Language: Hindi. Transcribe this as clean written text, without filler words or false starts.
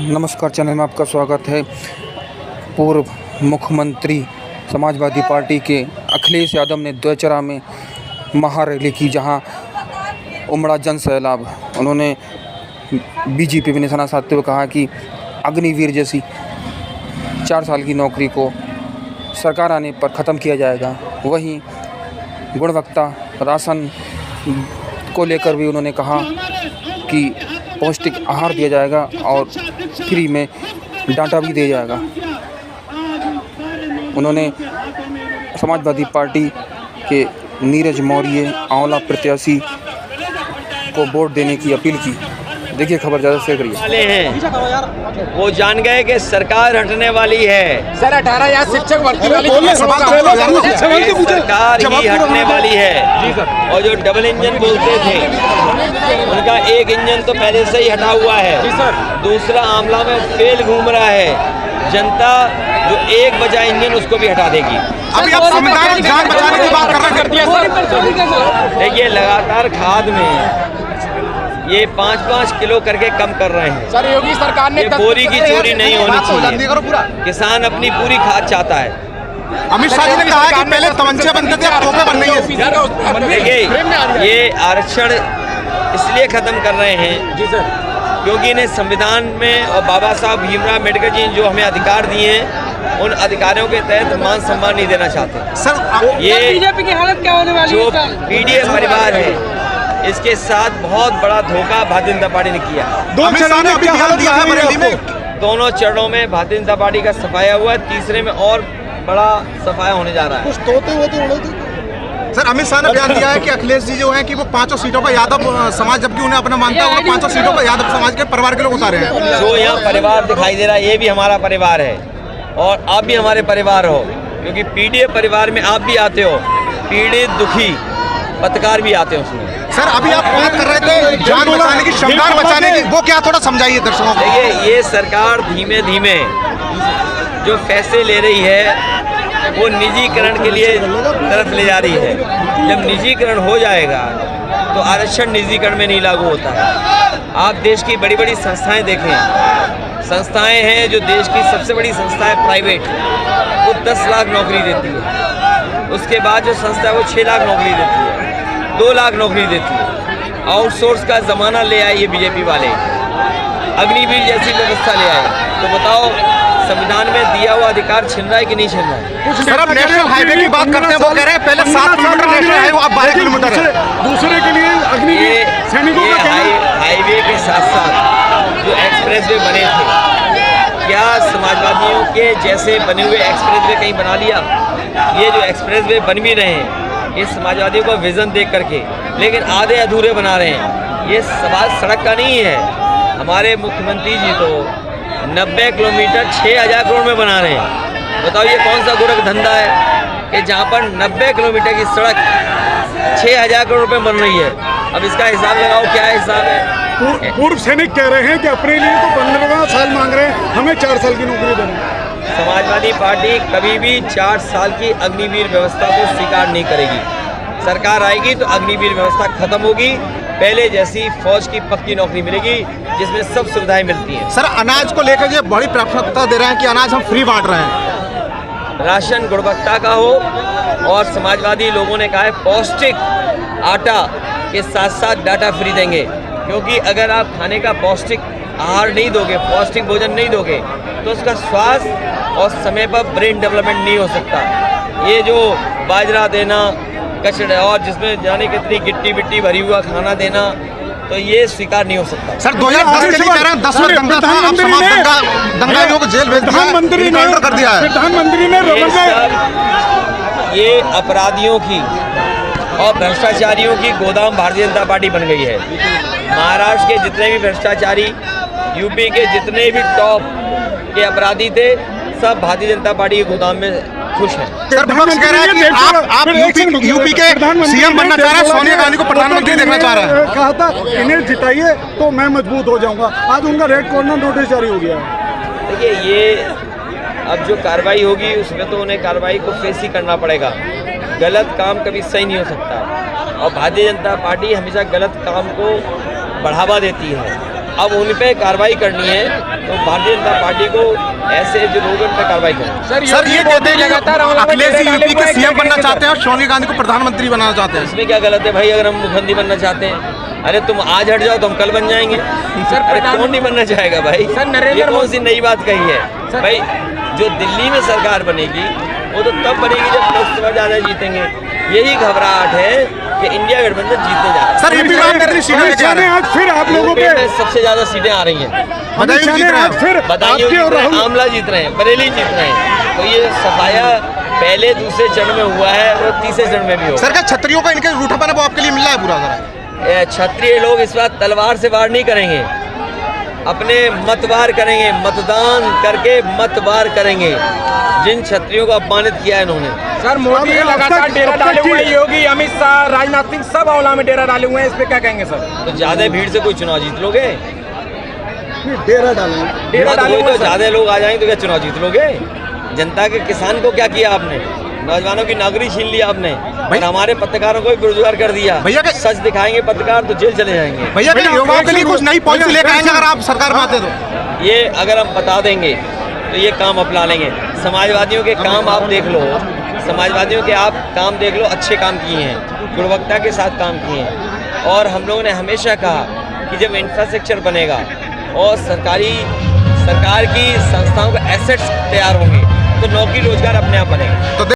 नमस्कार, चैनल में आपका स्वागत है। पूर्व मुख्यमंत्री समाजवादी पार्टी के अखिलेश यादव ने द्वचरा में महारैली की, जहां उमड़ा जन सैलाब। उन्होंने बीजेपी पर निशाना साधते हुए कहा कि अग्निवीर जैसी 4 साल की नौकरी को सरकार आने पर ख़त्म किया जाएगा। वहीं गुणवत्ता राशन को लेकर भी उन्होंने कहा कि पौष्टिक आहार दिया जाएगा और फ्री में डाटा भी दिया जाएगा। उन्होंने समाजवादी पार्टी के नीरज मौर्य आंवला प्रत्याशी को वोट देने की अपील की। देखिए खबर ज़्यादा शेयर करिए। वाले हैं वो जान गए कि सरकार हटने वाली है। सर 18 या शिक्षक भर्ती वाली सरकार ही हटने वाली है। और जो डबल इंजन बोलते थे उनका एक इंजन तो पहले से ही हटा हुआ है, दूसरा आंवला में फेल घूम रहा है। जनता जो एक बचा इंजन उसको भी हटा देगी। अभी आप संविधान की जान बचाने की बात कर रहे हैं। देखिए लगातार खाद में ये 5-5 किलो करके कम कर रहे हैं। सर योगी सरकार ने ये बोरी की चोरी नहीं होनी चाहिए। किसान अपनी पूरी खाद चाहता है। अमित शाह जी ने कहा कि पहले तमंचे बनते थे, अब तोपे बन रही है। देखिए ये आरक्षण इसलिए खत्म कर रहे हैं क्योंकि इन्हें संविधान में और बाबा साहब भीमराव अम्बेडकर जी ने जो हमें अधिकार दिए हैं उन अधिकारों के तहत मान सम्मान नहीं देना चाहते। सर ये बीजेपी की हालत क्या होने वाली जो पीडीए परिवार है इसके साथ बहुत बड़ा धोखा भारतीय जनता पार्टी ने किया। दोनों चरणों में भारतीय जनता पार्टी का सफाया हुआ है, तीसरे में और बड़ा सफाया होने जा रहा है। सर अमित शाह ने बयान दिया है कि अखिलेश जी जो है कि वो 5 सीटों पर यादव समाज, जबकि उन्हें अपना मानता है, 5 सीटों पर यादव समाज के परिवार के लोग उतारे हैं। जो यहाँ परिवार दिखाई दे रहा है ये भी हमारा परिवार है और आप भी हमारे परिवार हो, क्योंकि पीडीए परिवार में आप भी आते हो। पीड़ित दुखी पत्रकार भी आते हैं उसमें। सर अभी आप बात कर रहे थे जान बचाने की, शमशान बचाने की, वो क्या थोड़ा समझाइए दर्शकों को। देखिए ये सरकार धीमे धीमे जो फैसले ले रही है वो निजीकरण के लिए तरफ ले जा रही है। जब निजीकरण हो जाएगा तो आरक्षण निजीकरण में नहीं लागू होता है। आप देश की बड़ी बड़ी संस्थाएं देखें, संस्थाएं हैं जो देश की सबसे बड़ी संस्था है प्राइवेट, वो 10 लाख नौकरी देती है। उसके बाद जो संस्था है वो 6 लाख नौकरी देती है, 2 लाख नौकरी देती है। आउटसोर्स का ज़माना ले आए ये बीजेपी वाले, अग्निवीर जैसी व्यवस्था ले आए। तो बताओ संविधान में दिया हुआ अधिकार छिन रहा है कि नहीं छिन रहा है? सर अब नेशनल हाईवे की बात करते हैं, वो कह रहे हैं पहले 7 किलोमीटर नेशनल हाईवे अब 12 किलोमीटर है। दूसरे के लिए अग्निवीर सैनिकों का कहना हाईवे के साथ साथ जो एक्सप्रेसवे बने थे, क्या समाजवादियों के जैसे बने हुए एक्सप्रेसवे कहीं बना लिया? ये जो एक्सप्रेसवे बन भी रहे हैं ये समाजवादियों का विजन देख करके, लेकिन आधे अधूरे बना रहे हैं। ये सवाल सड़क का नहीं है। हमारे मुख्यमंत्री जी तो 90 किलोमीटर 6000 करोड़ में बना रहे हैं। बताओ ये कौन सा गोरख धंधा है कि जहाँ पर 90 किलोमीटर की सड़क 6000 करोड़ रुपए बन रही है? अब इसका हिसाब लगाओ, क्या हिसाब है? पूर्व सैनिक कह रहे हैं कि अपने लिए तो 15वां साल मांग रहे हैं, हमें 4 साल की नौकरी देना। समाजवादी पार्टी कभी भी 4 साल की अग्निवीर व्यवस्था को स्वीकार नहीं करेगी। सरकार आएगी तो अग्निवीर व्यवस्था खत्म होगी, पहले जैसी फौज की पक्की नौकरी मिलेगी जिसमें सब सुविधाएं मिलती हैं। सर अनाज को लेकर ये बड़ी प्राथमिकता दे रहे हैं कि अनाज हम फ्री बांट रहे हैं। राशन गुणवत्ता का हो, और समाजवादी लोगों ने कहा है पौष्टिक आटा के साथ साथ डाटा फ्री देंगे, क्योंकि अगर आप खाने का पौष्टिक आहार नहीं दोगे, पौष्टिक भोजन नहीं दोगे तो उसका स्वास्थ्य और समय पर ब्रेन डेवलपमेंट नहीं हो सकता। ये जो बाजरा देना कचड़े और जिसमें जाने कितनी गिट्टी बिट्टी भरी हुआ खाना देना, तो ये स्वीकार नहीं हो सकता। सर 2010 के लिए कह रहे हैं 10 में दंगा था, अब समाज दंगाइयों को जेल भेज दिया, प्रधानमंत्री ने कर दिया है। प्रधानमंत्री ने ये अपराधियों की और भ्रष्टाचारियों की गोदाम भारतीय जनता पार्टी बन गई है। महाराष्ट्र के जितने भी भ्रष्टाचारी, यूपी के जितने भी टॉप के अपराधी थे, सब भारतीय जनता पार्टी के गोदाम में खुश हैं। सर विपक्ष कह रहा है कि आप यूपी के सीएम बनना चाह रहे हैं, सोनिया गांधी को प्रधानमंत्री देखना चाह रहे हैं। कहा था इन्हें जिताइए तो मैं मजबूत हो जाऊंगा, आज उनका रेड कॉर्नर नोटिस जारी हो गया है। देखिए ये अब जो कार्रवाई होगी उसमें तो उन्हें कार्रवाई को फेस ही करना पड़ेगा। गलत काम कभी सही नहीं हो सकता और भारतीय जनता पार्टी हमेशा गलत काम को बढ़ावा देती है। अब उन पे कार्रवाई करनी है, तो भारतीय जनता पार्टी को ऐसे जो लोग हैं उन पे कार्रवाई करें। सर ये कहते हैं कि अखिलेश जी यूपी के सीएम बनना चाहते हैं और सोनिया गांधी को प्रधानमंत्री बनाना चाहते हैं। इसमें क्या गलत है भाई? अगर हम मुख्यमंत्री बनना चाहते हैं, अरे तुम आज हट जाओ तो हम कल बन जाएंगे। सर अरे कौन नहीं बनना चाहेगा भाई? ये कौन सी नई बात कही है भाई? जो दिल्ली में सरकार बनेगी वो तो तब बनेगी जब लोकसभा ज्यादा जीतेंगे। यही घबराहट है कि इंडिया गठबंधन जीतने जा रहा है। सर यूपी में आप कितनी सीटें लेके आ रहे हैं? आज फिर आप लोगों यूपी पे में सबसे ज्यादा सीटें आ रही हैं। बदायूं जीत रहे हैं, फिर बदायूं आपके जीत और रहे हैं, राहुल आमला जीत रहे हैं, बरेली जीत रहे हैं। तो ये सफाया पहले दूसरे चरण में हुआ है और तीसरे चरण में भी होगा। सर क्या छतरियों का इनके रूठापन है वो आपके लिए मिल रहा है पूरा? जरा क्षत्रिय लोग इस बार तलवार से वार नहीं करेंगे, अपने मत वार करेंगे, मतदान करके मत वार करेंगे। जिन क्षत्रियों को अपमानित किया है इन्होंने। सर मोदी अब लगातार तक- डेरा अब तक डाले हुए हैं, की- योगी, अमित शाह, राजनाथ सिंह सब आंवला में डेरा डाले हुए हैं। इस पे क्या कहेंगे सर? तो ज्यादा भीड़ से कोई चुनाव जीत लोगे? डेरा डालें। डेरा डाले कोई हुए तो हैं, ज्यादा लोग आ जाएंगे तो क्या चुनाव जीत लोगे? जनता के किसान को क्या किया आपने? नौजवानों की नौकरी छीन लिया आपने और हमारे पत्रकारों को भी बेरोजगार कर दिया। भैया के- सच दिखाएंगे पत्रकार तो जेल चले जाएंगे। भैया क्या युवाओं के लिए कुछ नई पॉलिसी लेकर आएंगे अगर आप सरकार में आते तो? ये अगर हम बता देंगे तो ये काम अपना लेंगे। समाजवादियों के काम आप देख लो, समाजवादियों के आप काम देख लो, अच्छे काम किए हैं, गुणवत्ता के साथ काम किए हैं। और हम लोगों ने हमेशा कहा कि जब इंफ्रास्ट्रक्चर बनेगा और सरकार की संस्थाओं के एसेट्स तैयार होंगे तो नौकरी रोजगार अपने आप बनेगा। तो